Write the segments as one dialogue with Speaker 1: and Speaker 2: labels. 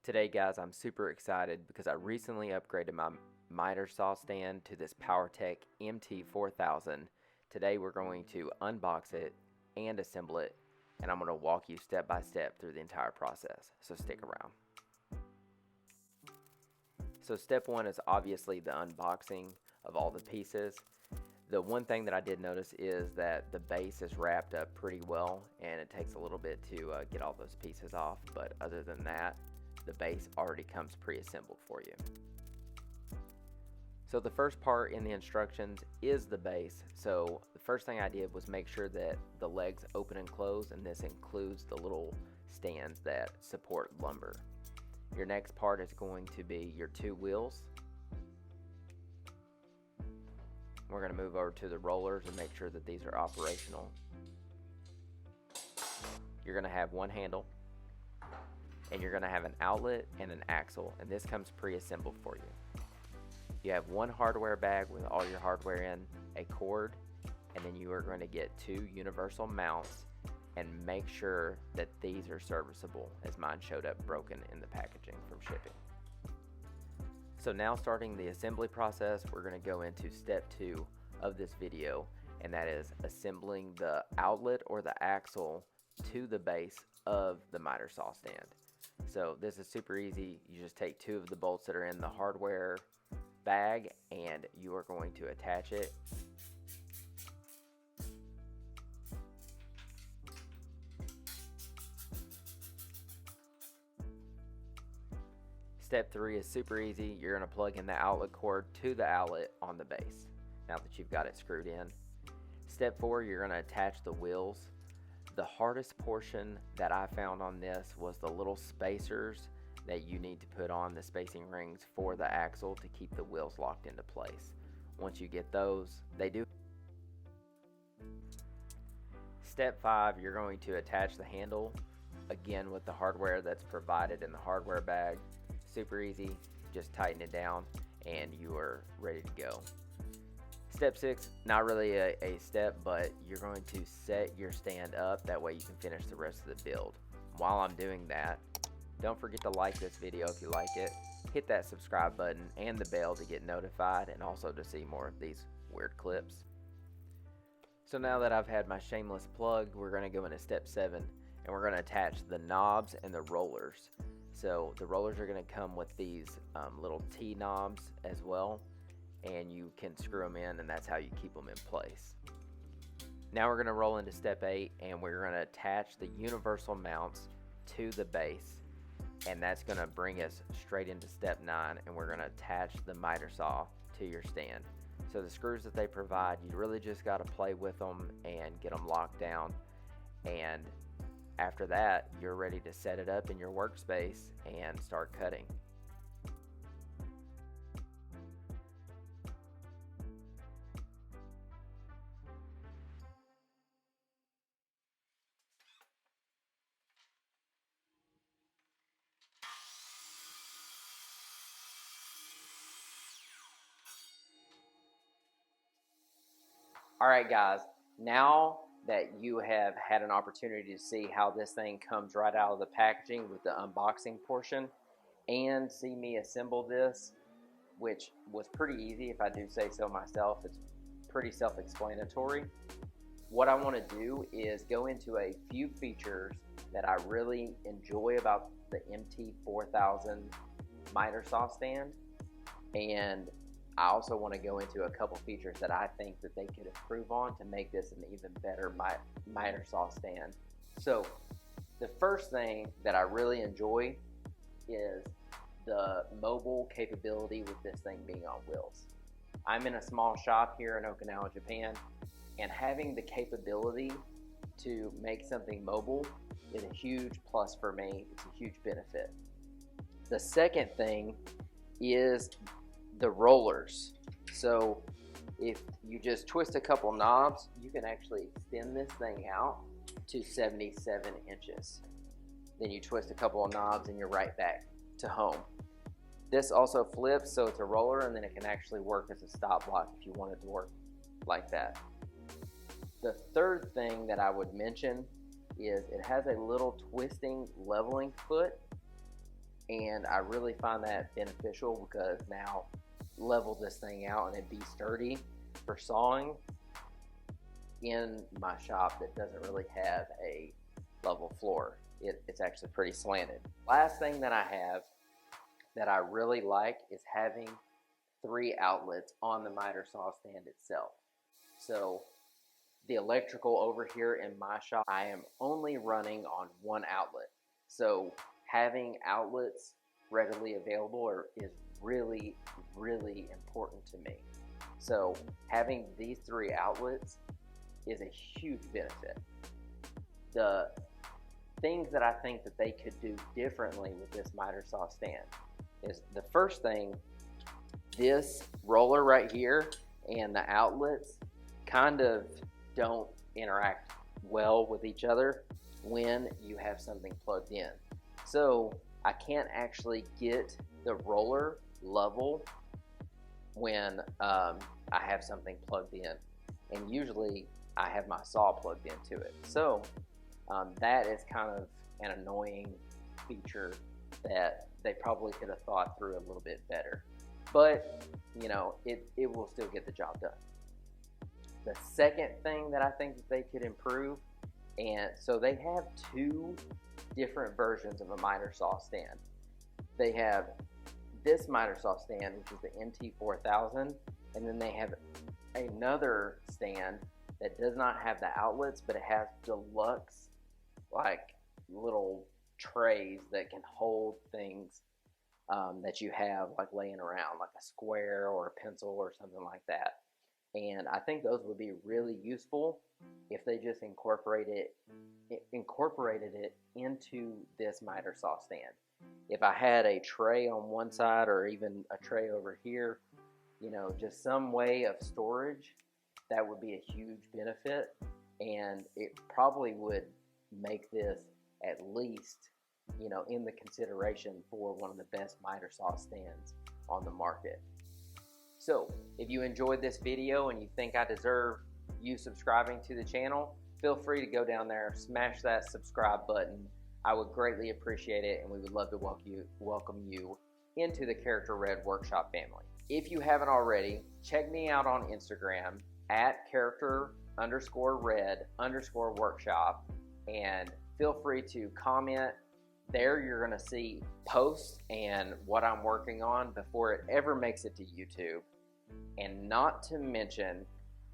Speaker 1: Today guys, I'm super excited because I recently upgraded my miter saw stand to this Powertec MT4000. Today we're going to unbox it and assemble it, and I'm going to walk you step by step through the entire process, so stick around. So step one is obviously the unboxing of all the pieces. The one thing that I did notice is that the base is wrapped up pretty well, and it takes a little bit to get all those pieces off, but other than that, the base already comes pre-assembled for you. So the first part in the instructions is the base. So the first thing I did was make sure that the legs open and close, and this includes the little stands that support lumber. Your next part is going to be your two wheels. We're going to move over to the rollers and make sure that these are operational. You're going to have one handle, and you're going to have an outlet and an axle, and this comes pre-assembled for you. You have one hardware bag with all your hardware in, a cord, and then you are going to get two universal mounts, and make sure that these are serviceable, as mine showed up broken in the packaging from shipping. So now, starting the assembly process, we're going to go into step 2 of this video, and that is assembling the outlet or the axle to the base of the miter saw stand. So this is super easy. You just take two of the bolts that are in the hardware bag, and you are going to attach it. Step 3 is super easy. You're going to plug in the outlet cord to the outlet on the base, now that you've got it screwed in. Step 4, you're going to attach the wheels. The hardest portion that I found on this was the little spacers that you need to put on the spacing rings for the axle to keep the wheels locked into place. Once you get those, they do. Step 5, you're going to attach the handle, again with the hardware that's provided in the hardware bag. Super easy, just tighten it down and you are ready to go. Step 6, not really a step, but you're going to set your stand up, that way you can finish the rest of the build. While I'm doing that, don't forget to like this video if you like it, hit that subscribe button and the bell to get notified, and also to see more of these weird clips. So now that I've had my shameless plug, we're going to go into step 7, and we're going to attach the knobs and the rollers. So the rollers are going to come with these little T-knobs as well, and you can screw them in, and that's how you keep them in place. Now we're going to roll into step 8, and we're going to attach the universal mounts to the base, and that's going to bring us straight into step 9, and we're going to attach the miter saw to your stand. So the screws that they provide, you really just got to play with them and get them locked down, and after that, you're ready to set it up in your workspace and start cutting. Alright guys, now that you have had an opportunity to see how this thing comes right out of the packaging with the unboxing portion, and see me assemble this, which was pretty easy if I do say so myself, it's pretty self-explanatory. What I want to do is go into a few features that I really enjoy about the MT4000 miter saw stand, and I also want to go into a couple features that I think that they could improve on to make this an even better miter saw stand. So the first thing that I really enjoy is the mobile capability with this thing being on wheels. I'm in a small shop here in Okinawa, Japan, and having the capability to make something mobile is a huge plus for me. It's a huge benefit. The second thing is the rollers. So if you just twist a couple knobs, you can actually extend this thing out to 77 inches. Then you twist a couple of knobs and you're right back to home. This also flips, so it's a roller, and then it can actually work as a stop block if you want it to work like that. The third thing that I would mention is it has a little twisting leveling foot, and I really find that beneficial because now level this thing out and it be sturdy for sawing in my shop that doesn't really have a level floor. It's actually pretty slanted. Last thing that I have that I really like is having 3 outlets on the miter saw stand itself. So the electrical over here in my shop, I am only running on 1 outlet. So having outlets readily available is really, really important to me. So having these 3 outlets is a huge benefit. The things that I think that they could do differently with this miter saw stand is, the first thing, this roller right here and the outlets kind of don't interact well with each other when you have something plugged in. So I can't actually get the roller level when I have something plugged in, and usually I have my saw plugged into it. So that is kind of an annoying feature that they probably could have thought through a little bit better. But, you know, it will still get the job done. The second thing that I think that they could improve, and so they have 2 different versions of a miter saw stand. They have this miter saw stand, which is the MT4000, and then they have another stand that does not have the outlets, but it has deluxe, like, little trays that can hold things that you have like laying around, like a square or a pencil or something like that. And I think those would be really useful if they just incorporated it into this miter saw stand. If I had a tray on one side or even a tray over here, you know, just some way of storage, that would be a huge benefit, and it probably would make this at least, you know, in the consideration for one of the best miter saw stands on the market. So if you enjoyed this video and you think I deserve you subscribing to the channel, feel free to go down there, smash that subscribe button. I would greatly appreciate it, and we would love to welcome you into the Character Red Workshop family. If you haven't already, check me out on Instagram at character_red_workshop, and feel free to comment. There you're going to see posts and what I'm working on before it ever makes it to YouTube. And not to mention,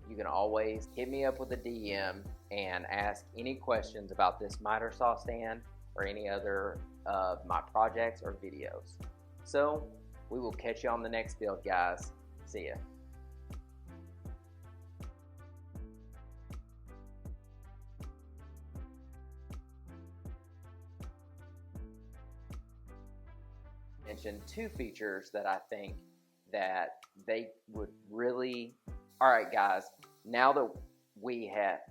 Speaker 1: you can always hit me up with a DM and ask any questions about this miter saw stand or any other of my projects or videos. So we will catch you on the next build, guys. See ya. Mention 2 features that I think that they would really. All right, guys, now that we have